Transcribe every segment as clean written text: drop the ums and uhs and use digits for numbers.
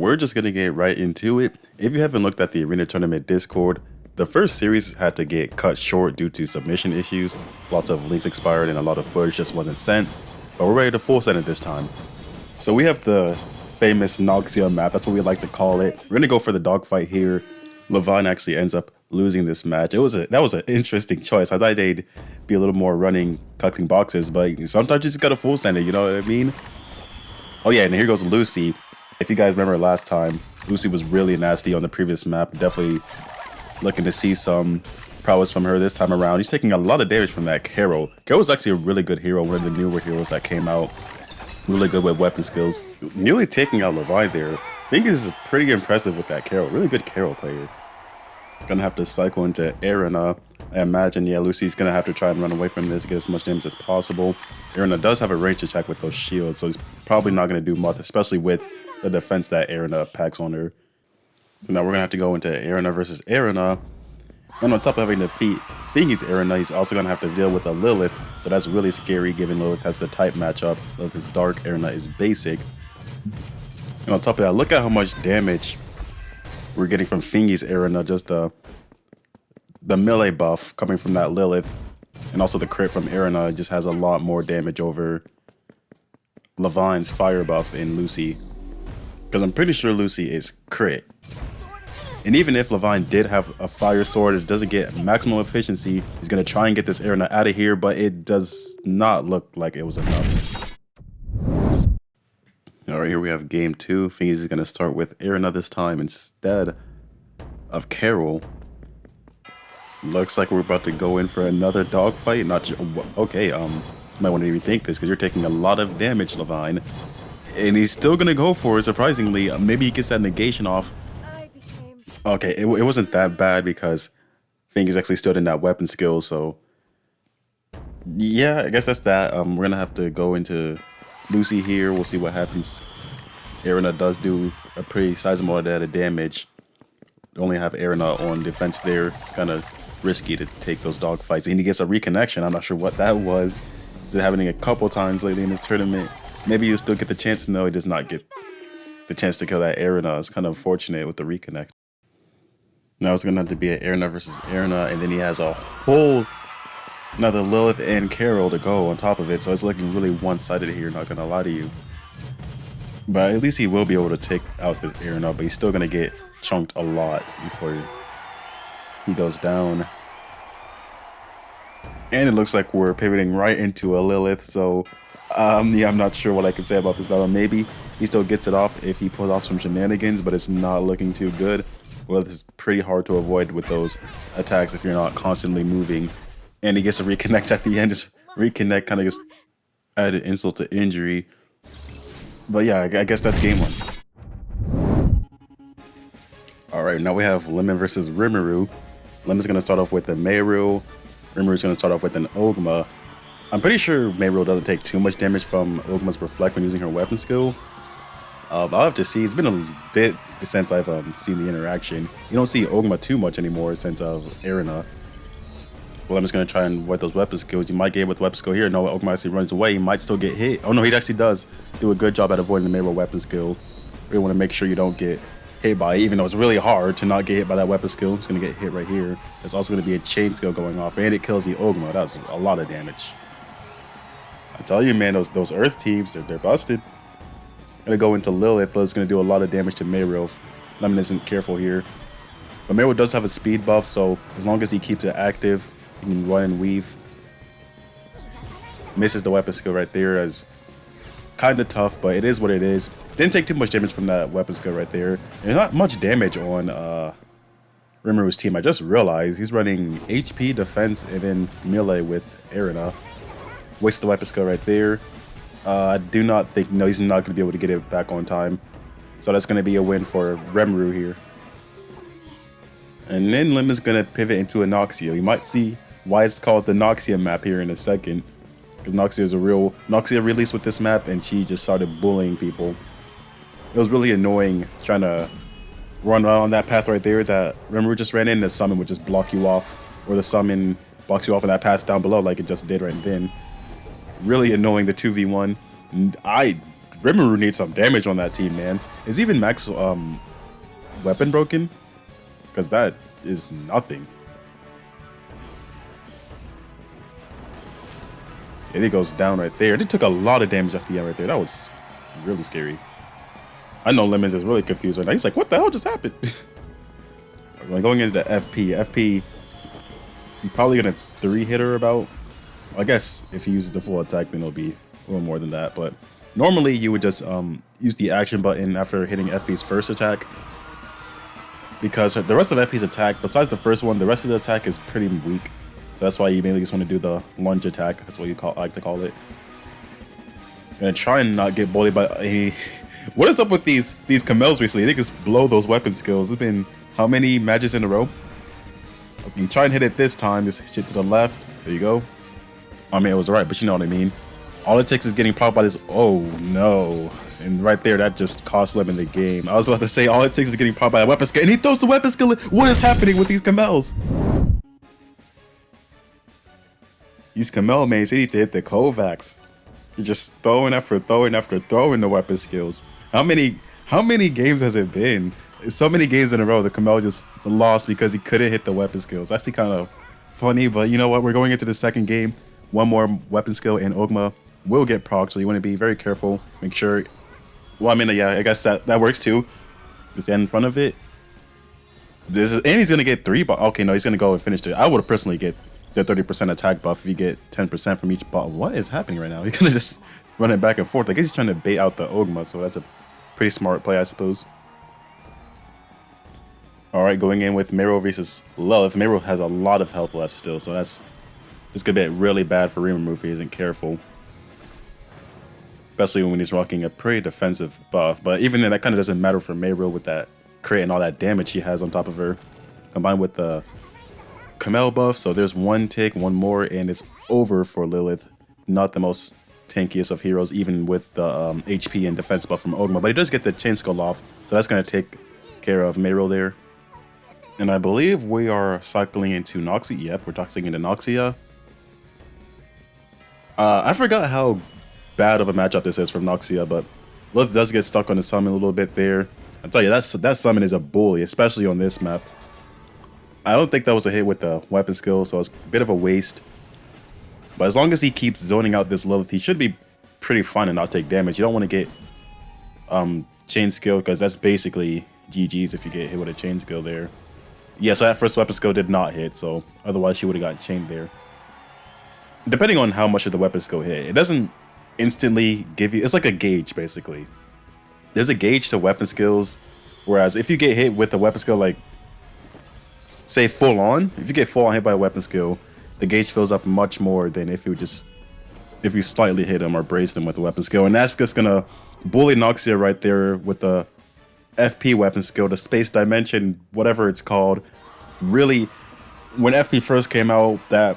we're just gonna get right into it. If you haven't looked at the Arena Tournament Discord, the first series had to get cut short due to submission issues. Lots of links expired and a lot of footage just wasn't sent, but we're ready to full send it this time. So we have the famous Noxia map, that's what we like to call it. We're gonna go for the dogfight here. Levine actually ends up losing this match. That was an interesting choice. I thought they'd be a little more running, collecting boxes, but sometimes you just gotta full send it, you know what I mean? Oh yeah, and here goes Lucy. If you guys remember last time, Lucy was really nasty on the previous map. Definitely looking to see some prowess from her this time around. He's taking a lot of damage from that Carol. Carol's actually a really good hero, one of the newer heroes that came out. Really good with weapon skills. Nearly taking out Levine there. I think this is pretty impressive with that Carol. Really good Carol player. Gonna have to cycle into Erina. I imagine, yeah, Lucy's gonna have to try and run away from this, get as much damage as possible. Erina does have a range attack with those shields, so he's probably not gonna do much, especially with the defense that Erina packs on her. So now we're gonna have to go into Erina versus Erina. And on top of having to defeat Thingy's Erina, he's also gonna have to deal with a Lilith. So that's really scary given Lilith has the type matchup. Lilith is dark, Erina is basic. And on top of that, look at how much damage we're getting from Thingy's Erina. Just the melee buff coming from that Lilith. And also the crit from Erina just has a lot more damage over Levine's fire buff in Lucy. Because I'm pretty sure Lucy is crit. And even if Levine did have a fire sword, it doesn't get maximum efficiency. He's going to try and get this Erina out of here, but it does not look like it was enough. Alright, here we have game 2. Thingy is going to start with Erina this time instead of Carol. Looks like we're about to go in for another dogfight. Not sure. Okay, might want to rethink this because you're taking a lot of damage, Levine. And he's still going to go for it, surprisingly. Maybe he gets that negation off. Okay, it wasn't that bad because Thingy's actually stood in that weapon skill, so yeah, I guess that's that. We're going to have to go into Lucy here. We'll see what happens. Erina does do a pretty sizable amount of damage. Only have Erina on defense there. It's kind of risky to take those dog fights. And he gets a reconnection. I'm not sure what that was. It's happening a couple times lately in this tournament. Maybe he'll still get the chance. No, he does not get the chance to kill that Erina. It's kind of unfortunate with the reconnect. Now it's going to have to be an Erina versus Erina. And then he has a whole another Lilith and Carol to go on top of it. So it's looking really one-sided here, not going to lie to you. But at least he will be able to take out this Erina. But he's still going to get chunked a lot before he goes down. And it looks like we're pivoting right into a Lilith, so yeah, I'm not sure what I can say about this battle. Maybe he still gets it off if he pulls off some shenanigans, but it's not looking too good. Lilith is pretty hard to avoid with those attacks if you're not constantly moving. And he gets a reconnect at the end. His reconnect kind of just added insult to injury. But yeah, I guess that's game 1. Alright, now we have Lemon versus Rimuru. Lemon's going to start off with the Meru. Rimuru's going to start off with an Ogma. I'm pretty sure Meru doesn't take too much damage from Ogma's Reflect when using her weapon skill. I'll have to see. It's been a bit since I've seen the interaction. You don't see Ogma too much anymore since Erina. Well, I'm just going to try and avoid those weapon skills. You might get hit with weapon skill here. No, Ogma actually runs away. He might still get hit. Oh no, he actually does do a good job at avoiding the Meru weapon skill. Really want to make sure you don't get hit by it, even though it's really hard to not get hit by that weapon skill. It's going to get hit right here. There's also going to be a chain skill going off, and it kills the Ogma. That's a lot of damage. I tell you, man, those Earth teams, they're busted. Gonna go into Lilith. Lilith's gonna do a lot of damage to Meru if Lemon isn't careful here. But Meru does have a speed buff, so as long as he keeps it active, he can run and weave. Misses the weapon skill right there. As kind of tough, but it is what it is. Didn't take too much damage from that weapon skill right there. There's not much damage on Rimuru's team. I just realized he's running HP, defense, and then melee with Erina. Wastes the weapon skill right there. I do not think, no, he's not going to be able to get it back on time. So that's going to be a win for Rimuru here. And then Lim is going to pivot into a Noxia. You might see why it's called the Noxia map here in a second. Because Noxia is a real Noxia released with this map, and she just started bullying people. It was really annoying trying to run on that path right there that Rimuru just ran in. The summon would just block you off, or the summon blocks you off in that path down below like it just did right then. Really annoying, the 2v1. I Rimuru needs some damage on that team, man. Is even Max weapon broken? Because that is nothing. And it goes down right there. It took a lot of damage at the end right there. That was really scary. I know Lemons is really confused right now. He's like, what the hell just happened? We're going into the FP. FP, you're probably going to 3-hit her about. I guess if he uses the full attack, then it'll be a little more than that. But normally you would just use the action button after hitting FP's first attack. Because the rest of FP's attack, besides the first one, the rest of the attack is pretty weak. So that's why you mainly just want to do the lunge attack. That's what you like to call it. Gonna try and not get bullied by any... What is up with these kamaels recently? They just blow those weapon skills. It's been how many matches in a row? You try and hit it this time, just shit to the left. There you go. I mean, it was alright, but you know what I mean. All it takes is getting propped by this. Oh no. And right there, that just cost Lemon the game. I was about to say, all it takes is getting propped by a weapon skill, and he throws the weapon skill. What is happening with these kamaels? These kamael mains, they need to hit the Kovacs. You're just throwing after throwing after throwing the weapon skills. How many games has it been? So many games in a row, the kamael just lost because he couldn't hit the weapon skills. Actually kind of funny, but you know what? We're going into the second game. One more weapon skill, and Ogma will get proc, so you want to be very careful. Make sure... Well, I mean, yeah, I guess that works too. Just stand in front of it. And he's going to get 3, but okay, no, he's going to go and finish it. I would personally get the 30% attack buff if you get 10% from each bot. What is happening right now? He's going to just run it back and forth. I guess he's trying to bait out the Ogma, so that's a pretty smart play, I suppose. Alright, going in with Meryl versus Lilith. Meryl has a lot of health left still, so this could be really bad for Rimuru if he isn't careful. Especially when he's rocking a pretty defensive buff. But even then, that kind of doesn't matter for Meryl with that crit and all that damage she has on top of her. Combined with the kamael buff, so there's one tick, one more, and it's over for Lilith. Not the most tankiest of heroes, even with the HP and defense buff from Ogma. But he does get the chain skull off, so that's going to take care of Meryl there. And I believe we are cycling into Noxia. Yep, we're toxing into Noxia. I forgot how bad of a matchup this is from Noxia, but Lilith does get stuck on the summon a little bit there. I tell you, that summon is a bully, especially on this map. I don't think that was a hit with the weapon skill, so it's a bit of a waste. But as long as he keeps zoning out this Lilith, he should be pretty fine and not take damage. You don't want to get chain skill, because that's basically GG's if you get hit with a chain skill there. Yeah, so that first weapon skill did not hit, so otherwise she would have gotten chained there. Depending on how much of the weapon skill hit, it doesn't instantly give you... It's like a gauge, basically. There's a gauge to weapon skills, whereas if you get hit with a weapon skill, like, say full on, if you get full on hit by a weapon skill, the gauge fills up much more than if you slightly hit him or brace him with a weapon skill. And that's just gonna bully Noxia right there with the FP weapon skill, the space dimension, whatever it's called. Really, when FP first came out, that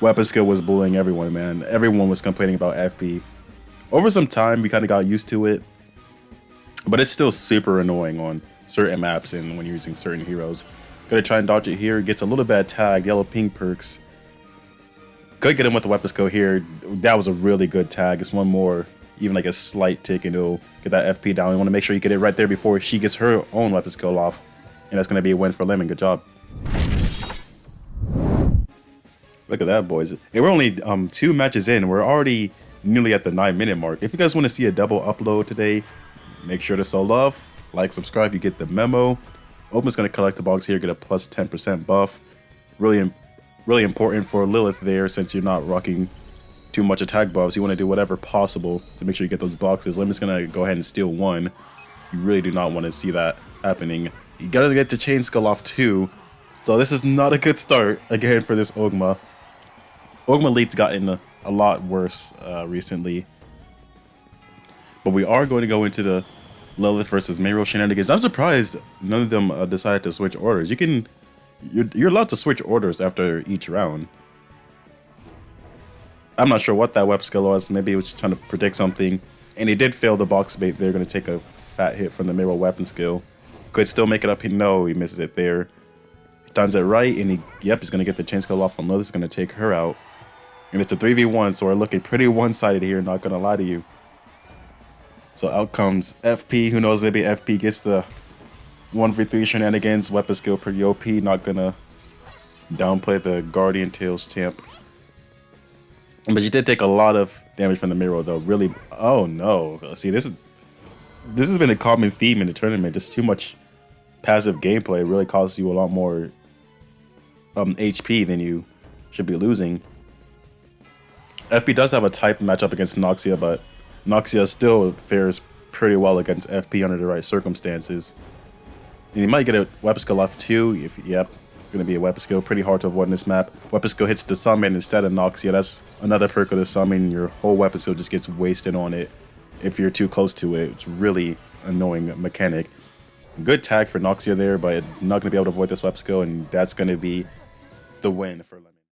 weapon skill was bullying everyone, man. Everyone was complaining about FP. Over some time, we kind of got used to it, but it's still super annoying on certain maps and when you're using certain heroes. Gonna try and dodge it here. Gets a little bad tag. Yellow pink perks. Could get him with the weapon skill here. That was a really good tag. It's one more, even like a slight tick, and it'll get that FP down. You want to make sure you get it right there before she gets her own weapon skill off, and that's gonna be a win for Lemon. Good job. Look at that, boys. And we're only 2 matches in. We're already nearly at the 9-minute mark. If you guys want to see a double upload today, make sure to show love, like, subscribe. You get the memo. Ogma's going to collect the box here, get a plus 10% buff. Really important for Lilith there, since you're not rocking too much attack buffs. You want to do whatever possible to make sure you get those boxes. Lemon's going to go ahead and steal one. You really do not want to see that happening. You got to get the chain skull off too. So this is not a good start again for this Ogma. Ogma lead's gotten a lot worse recently. But we are going to go into the Lilith versus Meryl shenanigans. I'm surprised none of them decided to switch orders. You're allowed to switch orders after each round. I'm not sure what that weapon skill was. Maybe it was just trying to predict something. And he did fail the box bait. They're going to take a fat hit from the Meryl weapon skill. Could still make it up. No, he misses it there. He times it right, and he's going to get the chain skill off on Lilith. It's going to take her out. And it's a 3v1, so we're looking pretty one-sided here, not going to lie to you. So out comes FP. Who knows? Maybe FP gets the 1v3 shenanigans. Weapon skill pretty OP. Not gonna downplay the Guardian Tails champ. But she did take a lot of damage from the Miro though. Really. Oh no. See, this has been a common theme in the tournament. Just too much passive gameplay really costs you a lot more HP than you should be losing. FP does have a type matchup against Noxia, but Noxia still fares pretty well against FP under the right circumstances. And you might get a weapon skill off too. If yep, gonna be a weapon skill. Pretty hard to avoid in this map. Weapon skill hits the summon instead of Noxia. That's another perk of the summon. Your whole weapon skill just gets wasted on it if you're too close to it. It's really annoying mechanic. Good tag for Noxia there, but not gonna be able to avoid this weapon skill, and that's gonna be the win for Lemon.